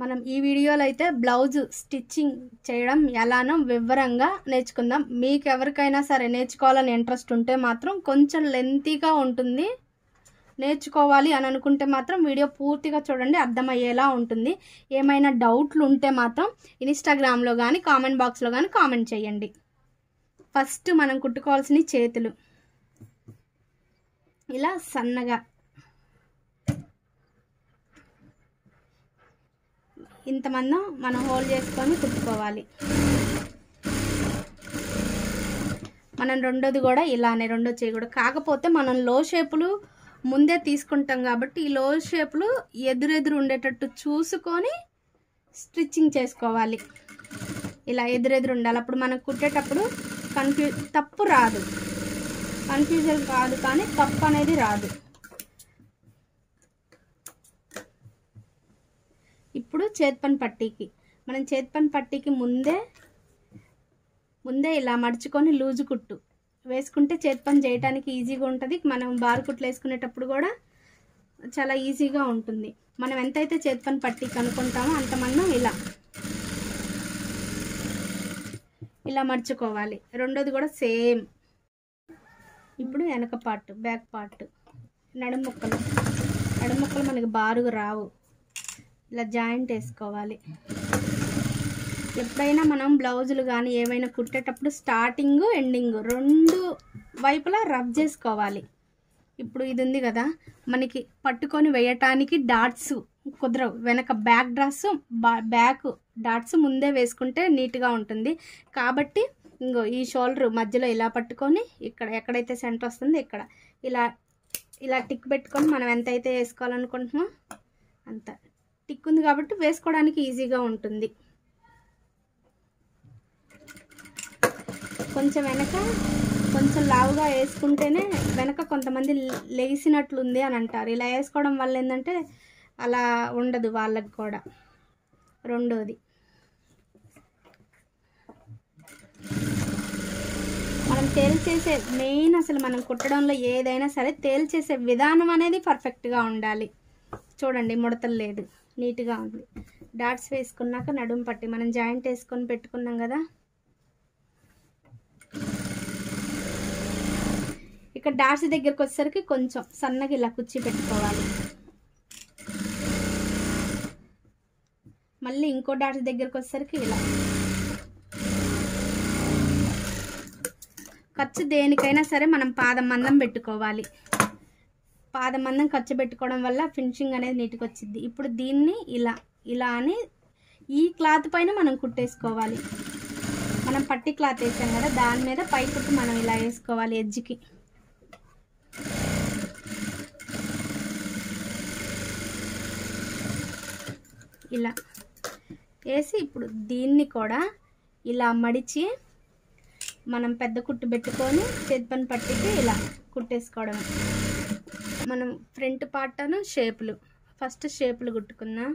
మనం ఈ వీడియోలో అయితే బ్లౌజ్ స్టిచ్చింగ్ చేయడం ఎలానో వివరంగా నేర్చుకుందాం. మీకు ఎవరికైనా సరే నేర్చుకోవాలని ఇంట్రెస్ట్ ఉంటే మాత్రం కొంచెం లెంతీగా ఉంటుంది. నేర్చుకోవాలి అని అనుకుంటే మాత్రం వీడియో పూర్తిగా చూడండి, అర్థమయ్యేలా ఉంటుంది. ఏమైనా డౌట్లు ఉంటే మాత్రం ఇన్స్టాగ్రామ్లో కానీ కామెంట్ బాక్స్లో కానీ కామెంట్ చేయండి. ఫస్ట్ మనం కుట్టుకోవాల్సిన చేతులు ఇలా సన్నగా ఇంతమంది మనం హోల్డ్ చేసుకొని కుట్టుకోవాలి. మనం రెండోది కూడా ఇలానే రెండో చేయి కూడా, కాకపోతే మనం లో షేపులు ముందే తీసుకుంటాం కాబట్టి ఈ లో షేపులు ఎదురెదురు ఉండేటట్టు చూసుకొని స్టిచ్చింగ్ చేసుకోవాలి. ఇలా ఎదురెదురు ఉండాలి. అప్పుడు మనం కుట్టేటప్పుడు తప్పు రాదు, కన్ఫ్యూజన్ కాదు, కానీ తప్పు అనేది రాదు. ఇప్పుడు చేతిపని పట్టీకి మనం చేతిపని పట్టీకి ముందే ఇలా మడుచుకొని లూజు కుట్టు వేసుకుంటే చేతిపని చేయడానికి ఈజీగా ఉంటుంది. మనం బారు కుట్లు వేసుకునేటప్పుడు కూడా చాలా ఈజీగా ఉంటుంది. మనం ఎంతైతే చేతిపని పట్టీకి అనుకుంటామో అంతమందం ఇలా మడుచుకోవాలి. రెండోది కూడా సేమ్. ఇప్పుడు వెనక పార్ట్, బ్యాక్ పార్ట్, నడుము ముక్కలు మనకి బారుగా రావు, ఇలా జాయింట్ వేసుకోవాలి. ఎప్పుడైనా మనం బ్లౌజులు కానీ ఏమైనా కుట్టేటప్పుడు స్టార్టింగ్ ఎండింగ్ రెండు వైపులా రబ్ చేసుకోవాలి. ఇప్పుడు ఇది ఉంది కదా, మనకి పట్టుకొని వేయటానికి డాట్స్ కుదరవు. వెనక బ్యాక్ డాట్స్ ముందే వేసుకుంటే నీట్గా ఉంటుంది. కాబట్టి ఇంకో ఈ షోల్డర్ మధ్యలో ఇలా పట్టుకొని ఇక్కడ ఎక్కడైతే సెంటర్ వస్తుందో ఇక్కడ ఇలా టిక్ పెట్టుకొని మనం ఎంతైతే వేసుకోవాలనుకుంటున్నామో అంత టిక్ ఉంది కాబట్టి వేసుకోవడానికి ఈజీగా ఉంటుంది. కొంచెం వెనక కొంచెం లావుగా వేసుకుంటేనే వెనక కొంతమంది లేసినట్లుంది అని అంటారు. ఇలా వేసుకోవడం వల్ల ఏంటంటే అలా ఉండదు వాళ్ళకి కూడా. రెండోది మనం తేల్చేసే మెయిన్, అసలు మనం కుట్టడంలో ఏదైనా సరే తేల్చేసే విధానం అనేది పర్ఫెక్ట్గా ఉండాలి. చూడండి, ముడతలు లేదు, నీట్గా ఉంది. డాట్స్ వేసుకున్నాక నడుము పట్టి మనం జాయింట్ వేసుకొని పెట్టుకున్నాం కదా, ఇక్కడ డాట్స్ దగ్గరకు వచ్చేసరికి కొంచెం సన్నగా ఇలా కుచ్చి పెట్టుకోవాలి. మళ్ళీ ఇంకో డాట్స్ దగ్గరకు వచ్చేసరికి ఇలా. ఖర్చు దేనికైనా సరే మనం పాదం మందం పెట్టుకోవాలి. పాదం మందం ఖర్చు పెట్టుకోవడం వల్ల ఫినిషింగ్ అనేది నీట్గా వచ్చింది. ఇప్పుడు దీన్ని ఇలా అని ఈ క్లాత్ పైన మనం కుట్టేసుకోవాలి. మనం పట్టి క్లాత్ వేసాం కదా, దాని మీద పై కుట్టు మనం ఇలా వేసుకోవాలి ఎడ్జ్కి. ఇలా వేసి ఇప్పుడు దీన్ని కూడా ఇలా మడిచి మనం పెద్ద కుట్టు పెట్టుకొని చేతిపని పట్టికి ఇలా కుట్టేసుకోవడం. మనం ఫ్రంట్ పార్ట్ షేపులు ఫస్ట్ షేపులు కుట్టుకున్నా.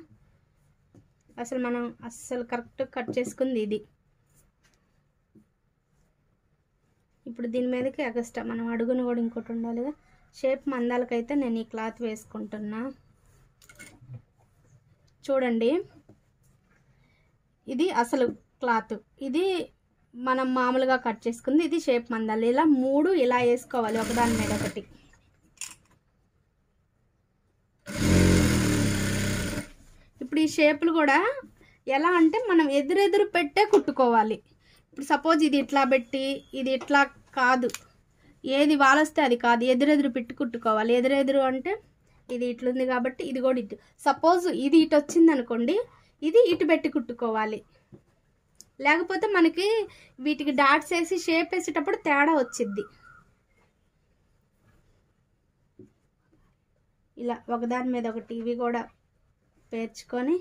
అసలు మనం కరెక్ట్ కట్ చేసుకుంది ఇది. ఇప్పుడు దీని మీదకి ఎగస్ట్రా మనం అడుగును కూడా ఇంకోటి ఉండాలిగా. షేప్ మందాలకైతే నేను ఈ క్లాత్ వేసుకుంటున్నా. చూడండి, ఇది అసలు క్లాత్, ఇది మనం మామూలుగా కట్ చేసుకుంది, ఇది షేప్ మందాలు. ఇలా మూడు ఇలా వేసుకోవాలి ఒకదాని మీద ఒకటి. ఇప్పుడు ఈ షేపులు కూడా ఎలా అంటే మనం ఎదురెదురు పెట్టే కుట్టుకోవాలి. ఇప్పుడు సపోజ్ ఇది ఇట్లా పెట్టి ఇది ఇట్లా కాదు, ఏది వాలొస్తే అది కాదు, ఎదురెదురు పెట్టి కుట్టుకోవాలి. ఎదురెదురు అంటే ఇది ఇట్లుంది కాబట్టి ఇది కూడా ఇటు. సపోజ్ ఇది ఇటు వచ్చింది అనుకోండి, ఇది ఇటు పెట్టి కుట్టుకోవాలి. లేకపోతే మనకి వీటికి డాట్స్ వేసి షేప్ వేసేటప్పుడు తేడా వచ్చింది. ఇలా ఒకదాని మీద ఒకటి ఇవి కూడా పేర్చుకొని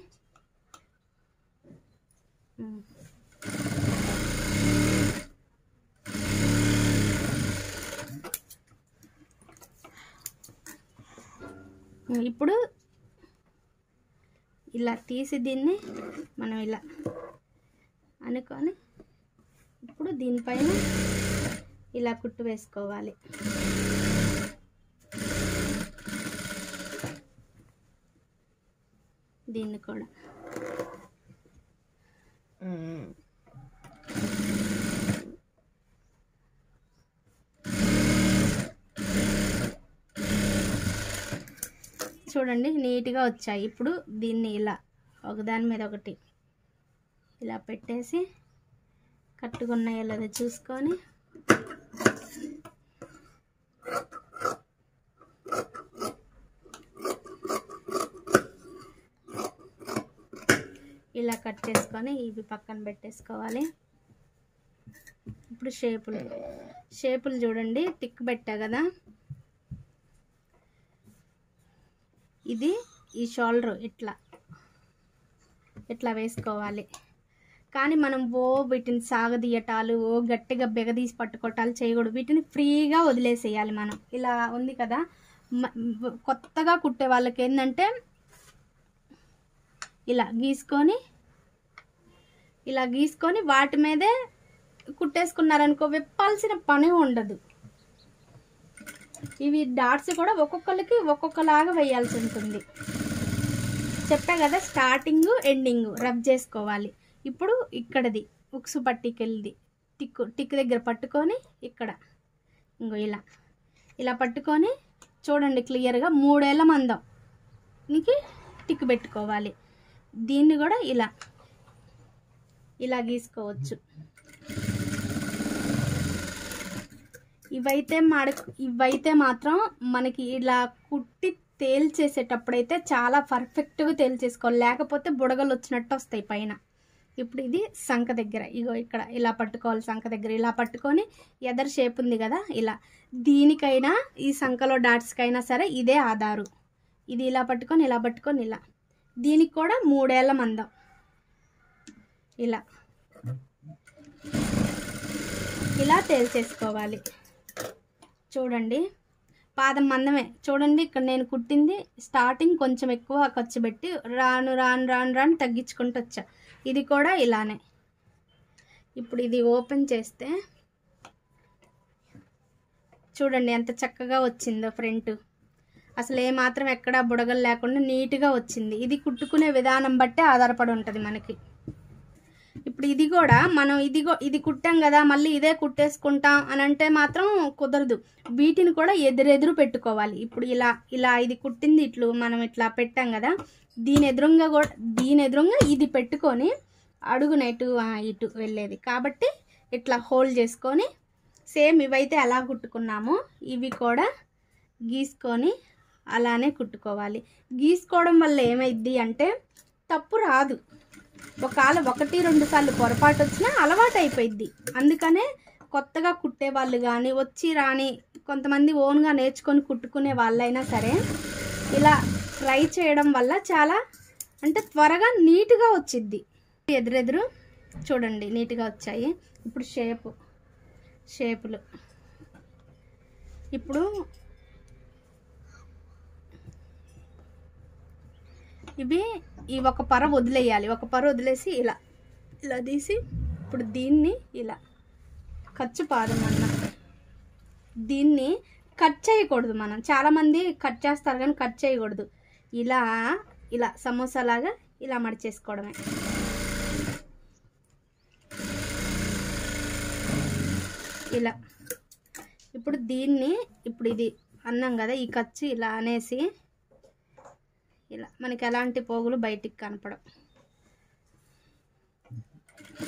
ఇప్పుడు ఇలా తీసి దీన్ని మనం ఇలా అనుకొని ఇప్పుడు దీనిపైన ఇలా కుట్టు వేసుకోవాలి. దీన్ని కూడా చూడండి నీట్గా వచ్చాయి. ఇప్పుడు దీన్ని ఇలా ఒకదాని మీద ఒకటి ఇలా పెట్టేసి కట్టుకున్నాయో లేదో చూసుకొని ఇలా కట్ చేసుకొని ఇవి పక్కన పెట్టేసుకోవాలి. ఇప్పుడు షేపులు చూడండి, టిక్ పెట్టా కదా, ఇది ఈ షోల్డర్ ఇట్లా వేసుకోవాలి. కానీ మనం వీటిని సాగదీయటాలు గట్టిగా బెగదీసి పట్టుకోవటాలు చేయకూడదు. వీటిని ఫ్రీగా వదిలేసేయాలి. మనం ఇలా ఉంది కదా, కొత్తగా కుట్టే వాళ్ళకి ఏంటంటే ఇలా గీసుకొని వాటి మీదే కుట్టేసుకున్నారనుకో, విప్పాల్సిన పని ఉండదు. ఇవి డాట్స్ కూడా ఒక్కొక్కరికి ఒక్కొక్కలాగా వేయాల్సి ఉంటుంది. చెప్పా కదా, స్టార్టింగ్ ఎండింగ్ రబ్ చేసుకోవాలి. ఇప్పుడు ఇక్కడది ఉక్సు పట్టికెళ్ళి టిక్ దగ్గర పట్టుకొని ఇక్కడ ఇంకో ఇలా పట్టుకొని చూడండి క్లియర్గా 3 ఏళ్ళ మందంకి టిక్ పెట్టుకోవాలి. దీన్ని కూడా ఇలా గీసుకోవచ్చు. ఇవైతే మాత్రం మనకి ఇలా కుట్టి తేల్చేసేటప్పుడైతే చాలా పర్ఫెక్ట్గా తేల్చేసుకోవాలి, లేకపోతే బుడగలు వచ్చినట్టు వస్తాయి పైన. ఇప్పుడు ఇది సంక దగ్గర ఇగో ఇక్కడ ఇలా పట్టుకోవాలి. సంక దగ్గర ఇలా పట్టుకొని ఎదర్ షేప్ ఉంది కదా, దీనికైనా ఈ సంకలో డాట్స్కైనా సరే ఇదే ఆధారు. ఇది ఇలా పట్టుకొని ఇలా దీనికి కూడా 3 ఏళ్ళ మందం ఇలా తేల్చేసుకోవాలి. చూడండి పాదం మందమే. చూడండి ఇక్కడ నేను కుట్టింది స్టార్టింగ్ కొంచెం ఎక్కువ ఖర్చు పెట్టి రాను తగ్గించుకుంటూ వచ్చా. ఇది కూడా ఇలానే. ఇప్పుడు ఇది ఓపెన్ చేస్తే చూడండి ఎంత చక్కగా వచ్చిందో ఫ్రంట్. అసలు ఏమాత్రం ఎక్కడ బుడగలు లేకుండా నీట్గా వచ్చింది. ఇది కుట్టుకునే విధానం బట్టే ఆధారపడి ఉంటుంది మనకి. ఇప్పుడు ఇది కూడా మనం ఇది కుట్టాం కదా, మళ్ళీ ఇదే కుట్టేసుకుంటాం అని అంటే మాత్రం కుదరదు. వీటిని కూడా ఎదురెదురు పెట్టుకోవాలి. ఇప్పుడు ఇలా ఇది కుట్టింది మనం ఇట్లా పెట్టాం కదా, దీని ఎదురుగా ఇది పెట్టుకొని అడుగున ఇటు వెళ్ళేది కాబట్టి ఇట్లా హోల్డ్ చేసుకొని సేమ్ ఇవైతే ఎలా కుట్టుకున్నామో ఇవి కూడా గీసుకొని అలానే కుట్టుకోవాలి. గీసుకోవడం వల్ల ఏమైద్ది అంటే తప్పు రాదు. ఒకవేళ 1-2 సార్లు పొరపాటు వచ్చినా అలవాటు అయిపోయిద్ది. అందుకనే కొత్తగా కుట్టే వాళ్ళు కానీ వచ్చి రాని కొంతమంది ఓన్గా నేర్చుకొని కుట్టుకునే వాళ్ళైనా సరే ఇలా ట్రై చేయడం వల్ల చాలా అంటే త్వరగా నీట్గా వచ్చిద్ది. ఎదురెదురు చూడండి నీట్గా వచ్చాయి. ఇప్పుడు షేపులు ఇప్పుడు ఈ ఒక పర వదిలేయాలి. ఒక పర వదిలేసి ఇలా తీసి ఇప్పుడు దీన్ని ఇలా ఖర్చు పాదం దీన్ని కట్ చేయకూడదు. మనం చాలామంది కట్ చేస్తారు కానీ కట్ చేయకూడదు. ఇలా సమోసాలాగా ఇలా మడిచేసుకోవడమే. ఇప్పుడు ఇది అన్నాం కదా, ఈ ఖర్చు ఇలా అనేసి మనకి ఎలాంటి పోగులు బయటికి కనపడవు.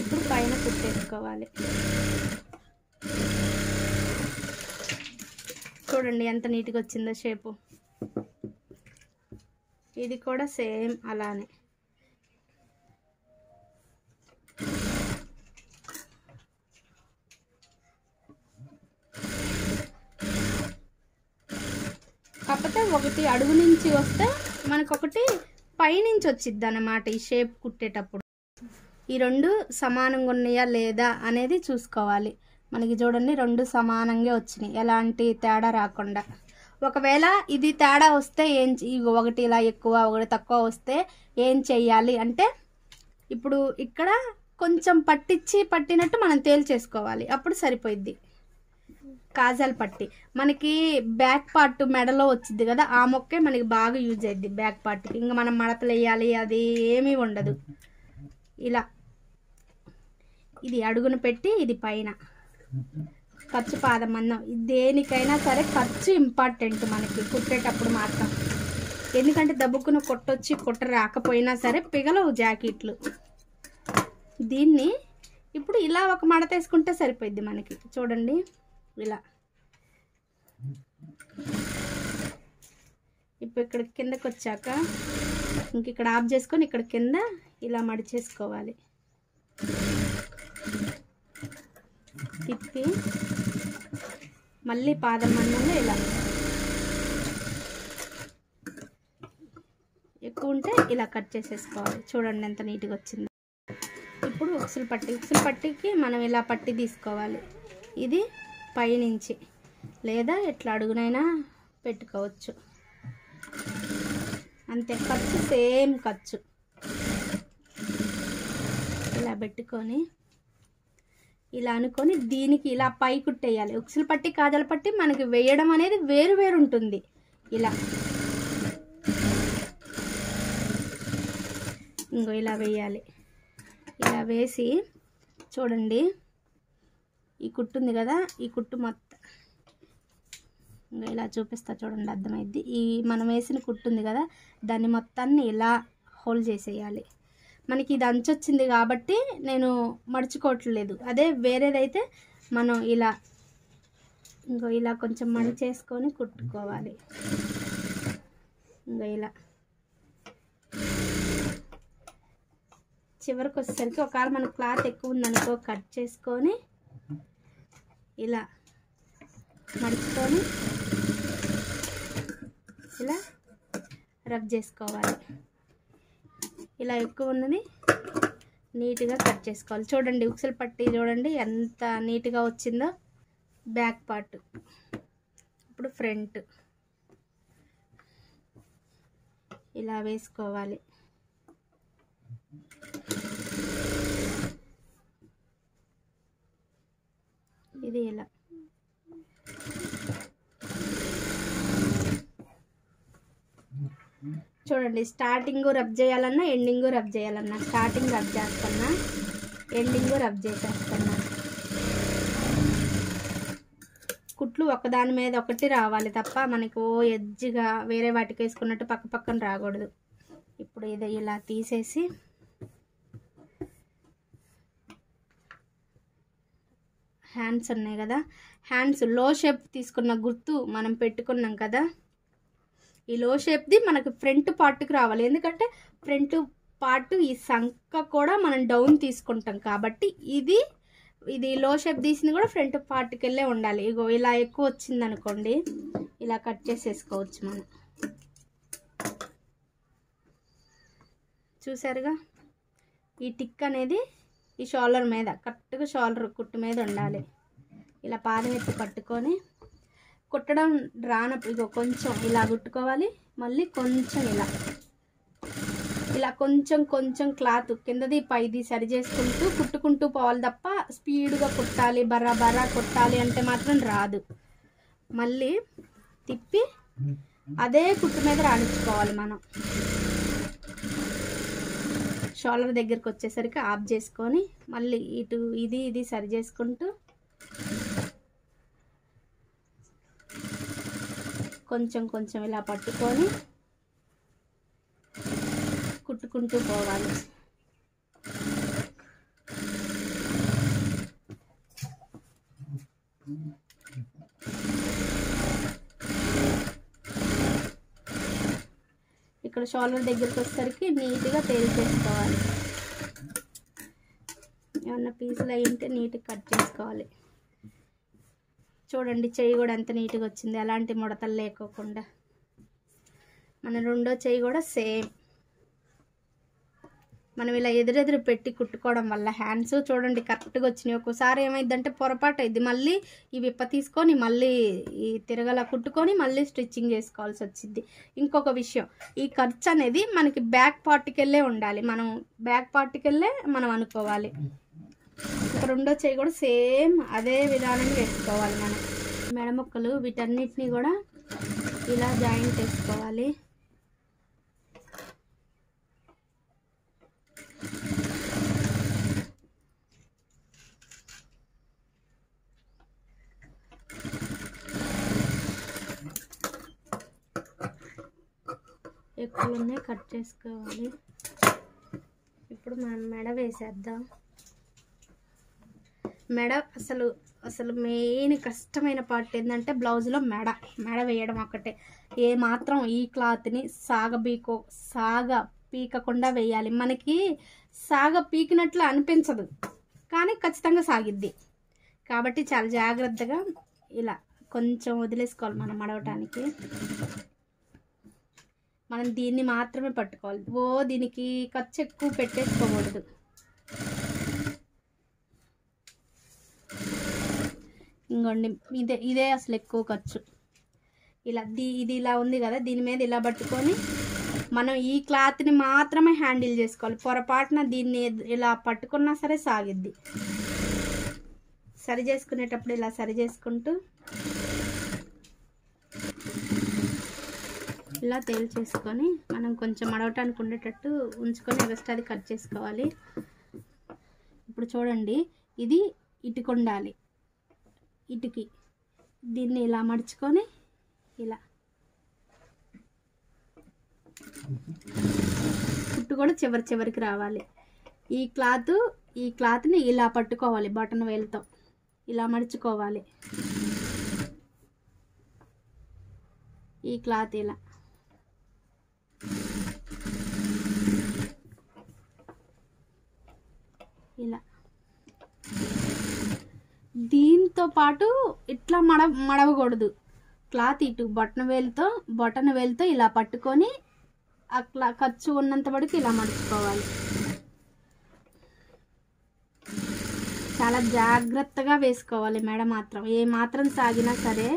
ఇప్పుడు పైన కుట్టేసుకోవాలి. చూడండి ఎంత నీట్గా వచ్చిందో షేపు. ఇది కూడా సేమ్ అలానే. కాకపోతే ఒకటి అడుగు నుంచి వస్తే మనకొకటి పైనుంచి వచ్చిద్ది అన్నమాట ఈ షేప్ కుట్టేటప్పుడు. ఈ 2 సమానంగా ఉన్నాయా లేదా అనేది చూసుకోవాలి. మనకి చూడండి 2 సమానంగా వచ్చినాయి, ఎలాంటి తేడా రాకుండా. ఒకవేళ ఇది తేడా వస్తే ఒకటి ఇలా ఎక్కువ ఒకటి తక్కువ వస్తే ఏం చెయ్యాలి అంటే ఇప్పుడు ఇక్కడ కొంచెం పట్టినట్టు మనం తేల్చేసుకోవాలి. అప్పుడు సరిపోయిద్ది. కాజాల పట్టి మనకి బ్యాక్ పార్ట్ మెడలో వచ్చింది కదా, ఆ మొక్కే మనకి బాగా యూజ్ అయ్యిద్ది బ్యాక్ పార్ట్కి. ఇంకా మనం మడతలు వేయాలి అది ఏమీ ఉండదు. ఇలా ఇది అడుగున పెట్టి ఇది పైన ఖర్చు పాదం మందం. దేనికైనా సరే ఖర్చు ఇంపార్టెంట్ మనకి కుట్టేటప్పుడు మాత్రం. ఎందుకంటే దబ్బుకున్న కొట్టొచ్చి కుట్ట రాకపోయినా సరే పిగలవు జాకెట్లు. దీన్ని ఇప్పుడు ఇలా ఒక మడత వేసుకుంటే సరిపోద్ది మనకి. చూడండి ఇలా. ఇప్పుడు ఇక్కడ కిందకి వచ్చాక ఇంక ఇక్కడ ఆఫ్ చేసుకొని ఇక్కడ కింద ఇలా మడిచేసుకోవాలి. తిప్పి మళ్ళీ పాదం మందంలో ఇలా ఎక్కువ ఉంటే ఇలా కట్ చేసేసుకోవాలి. చూడండి ఎంత నీట్గా వచ్చింది. ఇప్పుడు ఉక్సులు పట్టికి మనం ఇలా పట్టి తీసుకోవాలి. ఇది పైనుంచి లేదా ఎట్లా అడుగునైనా పెట్టుకోవచ్చు. అంతే, ఖర్చు సేమ్ ఖర్చు. ఇలా పెట్టుకొని ఇలా అనుకొని దీనికి ఇలా పై కుట్టేయాలి. ఉక్సులు పట్టి కాజాల పట్టి మనకి వేయడం అనేది వేరు వేరు ఉంటుంది. ఇలా ఇంకో ఇలా వేయాలి. ఇలా వేసి చూడండి ఈ కుట్టు ఉంది కదా, ఈ కుట్టు మొత్తం ఇంకా ఇలా చూపిస్తా చూడండి, అర్థమైద్ది. ఈ మనం వేసిన కుట్టు ఉంది కదా, దాన్ని మొత్తాన్ని ఇలా హోల్డ్ చేసేయాలి. మనకి ఇది అంచొచ్చింది కాబట్టి నేను మడుచుకోవట్లేదు. అదే వేరేదైతే మనం ఇలా ఇంకో ఇలా కొంచెం మడిచేసుకొని కుట్టుకోవాలి. ఇంకా ఇలా చివరికి వచ్చేసరికి ఒకవేళ మన క్లాత్ ఎక్కువ ఉందనుకో కట్ చేసుకొని ఇలా మడుచుకొని ఇలా రబ్ చేసుకోవాలి. ఇలా ఎక్కువ ఉన్నది నీట్గా కట్ చేసుకోవాలి. చూడండి ఉక్సులు పట్టి చూడండి ఎంత నీట్గా వచ్చిందో బ్యాక్ పార్ట్. ఇప్పుడు ఫ్రంట్ ఇలా వేసుకోవాలి. ఇది ఇలా చూడండి. స్టార్టింగ్ రబ్ చేయాలన్నా ఎండింగ్ రబ్ చేయాలన్నా స్టార్టింగ్ రబ్ చేస్తున్నా, ఎండింగ్ రబ్ చేసేస్తున్నా. కుట్లు ఒకదాని మీద ఒకటి రావాలి తప్ప మనకు ఓ ఎడ్జ్గా వేరే వాటికి వేసుకున్నట్టు పక్క పక్కన రాకూడదు. ఇప్పుడు ఇది ఇలా తీసేసి హ్యాండ్స్ ఉన్నాయి కదా, హ్యాండ్స్ లో షేప్ తీసుకున్న గుర్తు మనం పెట్టుకున్నాం కదా, ఈ లో షేప్ది మనకు ఫ్రంట్ పార్ట్కి రావాలి. ఎందుకంటే ఫ్రంట్ పార్ట్ ఈ సంక కూడా మనం డౌన్ తీసుకుంటాం కాబట్టి ఇది లో షేప్ తీసింది కూడా ఫ్రంట్ పార్ట్కి వెళ్ళే ఉండాలి. ఇగో ఇలా ఎక్కువ వచ్చింది అనుకోండి ఇలా కట్ చేసేసుకోవచ్చు మనం. చూసారుగా, ఈ టిక్ అనేది ఈ షోల్డర్ మీద కరెక్ట్గా షోల్డర్ కుట్టు మీద ఉండాలి. ఇలా పాదం ఎత్తి పట్టుకొని కుట్టడం రానప్పుడు ఇగో కొంచెం ఇలా కుట్టుకోవాలి. మళ్ళీ కొంచెం ఇలా కొంచెం క్లాత్ కిందది పైది సరి చేసుకుంటూ కుట్టుకుంటూ పోవాలి తప్ప స్పీడ్గా కుట్టాలి బర్రా కుట్టాలి అంటే మాత్రం రాదు. మళ్ళీ తిప్పి అదే కుట్టు మీద రాణించుకోవాలి మనం. షోల్డర్ దగ్గరికి వచ్చేసరికి ఆఫ్ చేసుకొని మళ్ళీ ఇటు ఇది సరి చేసుకుంటూ కొంచెం ఇలా పట్టుకొని కుట్టుకుంటూ పోవాలి. ఇక్కడ షోల్డర్ దగ్గరికి వచ్చేసరికి నీట్గా తేల్చేసుకోవాలి. ఏమన్నా పీసులు అయి ఉంటే నీట్గా కట్ చేసుకోవాలి. చూడండి చెయ్యి కూడా ఎంత నీట్గా వచ్చింది, ఎలాంటి ముడతలు లేకోకుండా. మన రెండో చెయ్యి కూడా సేమ్. మనం ఇలా ఎదురెదురు పెట్టి కుట్టుకోవడం వల్ల హ్యాండ్స్ చూడండి కరెక్ట్గా వచ్చినాయి. ఒక్కోసారి ఏమైందంటే పొరపాటు అయింది, మళ్ళీ ఈ విప్ప తీసుకొని మళ్ళీ ఈ తిరగలా కుట్టుకొని మళ్ళీ స్టిచ్చింగ్ చేసుకోవాల్సి వచ్చింది. ఇంకొక విషయం, ఈ ఖర్చు అనేది మనకి బ్యాక్ పార్ట్కి వెళ్ళే ఉండాలి. మనం బ్యాక్ పార్ట్కి వెళ్ళే మనం అనుకోవాలి. రెండో చెయ్యి కూడా సేమ్ అదే విధానంగా వేసుకోవాలి మనం. మెడ ముక్కలు వీటన్నిటిని కూడా ఇలా జాయింట్ చేసుకోవాలి. ఎక్కువనే కట్ చేసుకోవాలి. ఇప్పుడు మనం మెడ వేసేద్దాం. మెడ అసలు మెయిన్ కష్టమైన పార్ట్ ఏంటంటే బ్లౌజ్లో మెడ వేయడం ఒక్కటే. ఏ మాత్రం ఈ క్లాత్ని సాగ పీకకుండా వేయాలి. మనకి సాగ పీకినట్లు అనిపించదు, కానీ ఖచ్చితంగా సాగిద్ది. కాబట్టి చాలా జాగ్రత్తగా ఇలా కొంచెం వదిలేసుకోవాలి మనం మడవటానికి. మనం దీన్ని మాత్రమే పట్టుకోవాలి. దీనికి ఖర్చు ఎక్కువ పెట్టేసుకోకూడదు. ఇంకోండి ఇదే అసలు ఎక్కువ ఖర్చు. ఇది ఇలా ఉంది కదా, దీని మీద ఇలా పట్టుకొని మనం ఈ క్లాత్ని మాత్రమే హ్యాండిల్ చేసుకోవాలి. పొరపాటున దీన్ని ఇలా పట్టుకున్నా సరే సాగిద్ది. సరి చేసుకునేటప్పుడు ఇలా సరి చేసుకుంటూ ఇలా తేల్చేసుకొని మనం కొంచెం మడవటానికి ఉండేటట్టు ఉంచుకొని ఎక్స్ట్రా అది కట్ చేసుకోవాలి. ఇప్పుడు చూడండి, ఇది ఇటుకుండాలి. ఇటుకి దీన్ని ఇలా మడుచుకొని ఇలా కుట్టు కూడా చివరికి రావాలి. ఈ క్లాత్ని ఇలా పట్టుకోవాలి. బటన్ వేలుతో ఇలా మడుచుకోవాలి. ఈ క్లాత్ ఇలా దీంతో పాటు ఇట్లా మడవకూడదు. క్లాత్ ఇటు బటన్ వేలుతో ఇలా పట్టుకొని అట్లా ఖర్చు ఉన్నంత వరకు ఇలా మడుచుకోవాలి. చాలా జాగ్రత్తగా వేసుకోవాలి. మెడ మాత్రం ఏ మాత్రం సాగినా సరే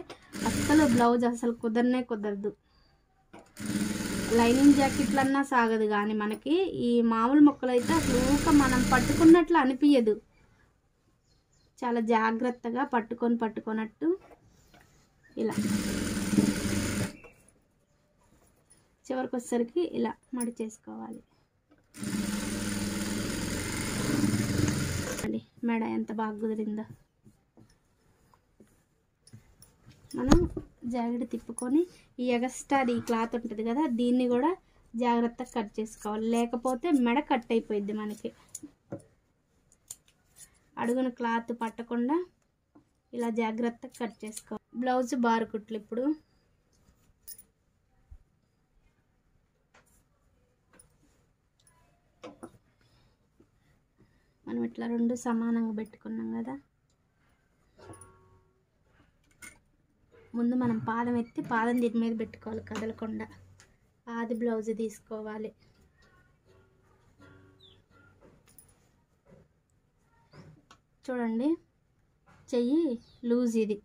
అస్సలు బ్లౌజ్ అసలు కుదరదు. లైనింగ్ జాకెట్లన్నా సాగదు, కానీ మనకి ఈ మామూలు ముక్కలైతే అసలు మనం పట్టుకున్నట్లు అనిపించదు. చాలా జాగ్రత్తగా పట్టుకున్నట్టు ఇలా చివరికి వచ్చేసరికి ఇలా మడిచేసుకోవాలి. మెడ ఎంత బాగా కుదిరిందో. మనం జాకెట్ తిప్పుకొని ఈ ఎగస్ట్రాది క్లాత్ ఉంటుంది కదా, దీన్ని కూడా జాగ్రత్తగా కట్ చేసుకోవాలి. లేకపోతే మెడ కట్ అయిపోయింది మనకి. అడుగున క్లాత్ పట్టకుండా ఇలా జాగ్రత్తగా కట్ చేసుకోవాలి. బ్లౌజ్ బార్ కుట్లు ఇప్పుడు మనం ఇట్లా రెండు సమానంగా పెట్టుకున్నాం కదా. ముందు మనం పాదం ఎత్తి పాదం దీని మీద పెట్టుకోవాలి కదలకుండా. ఆది బ్లౌజ్ తీసుకోవాలి. చూడండి, చెయ్యి లూజ్ ఇది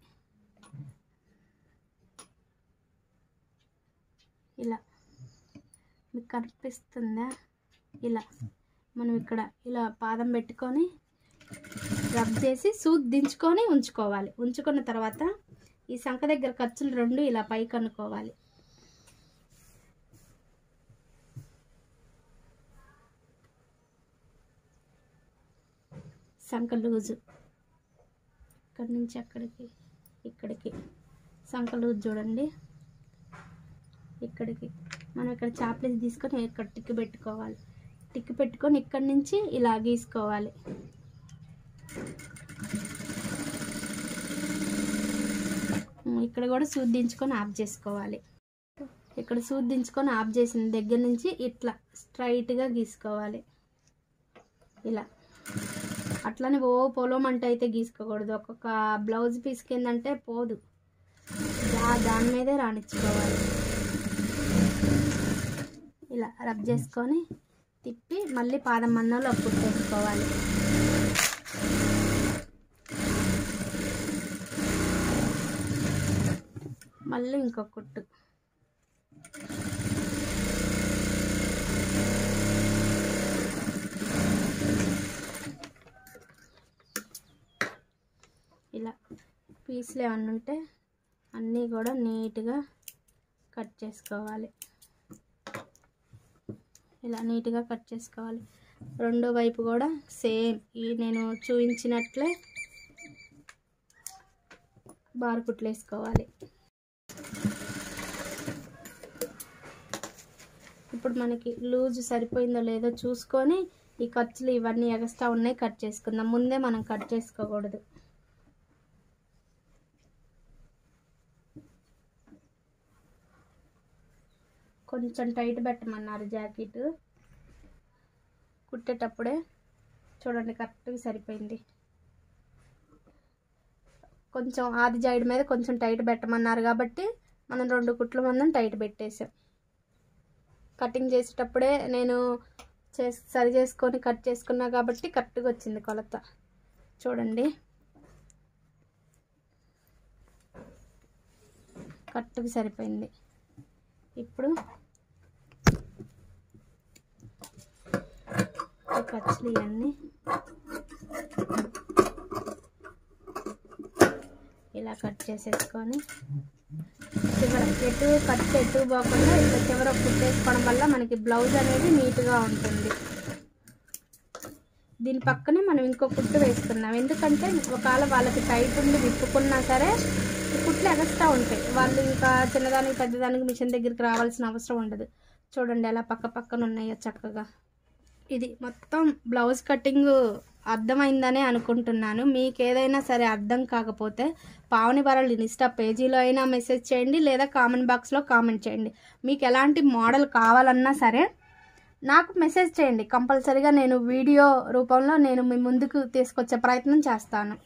ఇలా మీకు కనిపిస్తుందా? ఇలా మనం ఇక్కడ ఇలా పాదం పెట్టుకొని రబ్ చేసి సూద్ దించుకొని ఉంచుకోవాలి. ఉంచుకున్న తర్వాత ఈ సంఖ దగ్గర ఖర్చులు రెండు ఇలా పైకి అనుకోవాలి. సంఖ లూజు ఇక్కడి నుంచి ఇక్కడికి సంఖ లూజ్ చూడండి. ఇక్కడికి మనం ఇక్కడ చాప్లెస్ తీసుకొని ఇక్కడ టిక్ పెట్టుకోవాలి. టిక్ పెట్టుకొని ఇక్కడి నుంచి ఇలా గీసుకోవాలి. ఇక్కడ కూడా సూదించుకొని ఆఫ్ చేసుకోవాలి. ఇక్కడ సూదించుకొని ఆఫ్ చేసిన దగ్గర నుంచి ఇట్లా స్ట్రైట్గా గీసుకోవాలి. ఇలా అట్లనే పొలమంటే అయితే గీసుకోకూడదు. ఒక్కొక్క బ్లౌజ్ పీస్కి ఏంటంటే పోదు, దాని మీదే రాణించుకోవాలి. ఇలా రబ్ చేసుకొని తిప్పి మళ్ళీ పాదం మన్నలో కుట్టేసుకోవాలి. మళ్ళీ ఇంకొక కుట్టు. ఇలా పీసులు ఏమన్నా ఉంటే అన్నీ కూడా నీట్గా కట్ చేసుకోవాలి. ఇలా నీట్గా కట్ చేసుకోవాలి. రెండో వైపు కూడా సేమ్ ఈ నేను చూపించినట్లే బార్ కుట్లు వేసుకోవాలి. ఇప్పుడు మనకి లూజ్ సరిపోయిందో లేదో చూసుకొని ఈ ఖర్చులు ఇవన్నీ ఎక్స్ట్రా ఉన్నాయి కట్ చేసుకుందాం. ముందే మనం కట్ చేసుకోకూడదు. కొంచెం టైట్ పెట్టమన్నారు జాకెట్ కుట్టేటప్పుడే. చూడండి కరెక్ట్గా సరిపోయింది. కొంచెం ఆది జాయిడ్ మీద కొంచెం టైట్ పెట్టమన్నారు కాబట్టి మనం 2 కుట్ల మందం టైట్ పెట్టేసాం. కటింగ్ చేసేటప్పుడే నేను సరి చేసుకొని కట్ చేసుకున్నా కాబట్టి కరెక్ట్గా వచ్చింది కొలత. చూడండి కరెక్ట్గా సరిపోయింది. ఇప్పుడు ఖర్చులు ఇవన్నీ ఇలా కట్ చేసేసుకొని ఎటు ఖర్చు ఎటు పోకుండా ఇట్లా చివర కుట్టేసుకోవడం వల్ల మనకి బ్లౌజ్ అనేది నీట్గా ఉంటుంది. దీని పక్కనే మనం ఇంకో కుట్టు వేసుకున్నాం. ఎందుకంటే ఒకవేళ వాళ్ళకి టైట్ ఉండి విప్పుకున్నా సరే కుట్లు ఎగస్ట్రా ఉంటాయి. వాళ్ళు ఇంకా చిన్నదానికి పెద్దదానికి మిషన్ దగ్గరికి రావాల్సిన అవసరం ఉండదు. చూడండి ఎలా పక్క పక్కన ఉన్నాయో చక్కగా. ఇది మొత్తం బ్లౌజ్ కటింగ్ అర్థమైందనే అనుకుంటున్నాను. మీకు ఏదైనా సరే అర్థం కాకపోతే పావని వరల్డ్ ఇన్స్టా పేజీలో అయినా మెసేజ్ చేయండి, లేదా కామెంట్ బాక్స్లో కామెంట్ చేయండి. మీకు ఎలాంటి మోడల్ కావాలన్నా సరే నాకు మెసేజ్ చేయండి. కంపల్సరీగా నేను వీడియో రూపంలో నేను మీ ముందుకు తీసుకొచ్చే ప్రయత్నం చేస్తాను.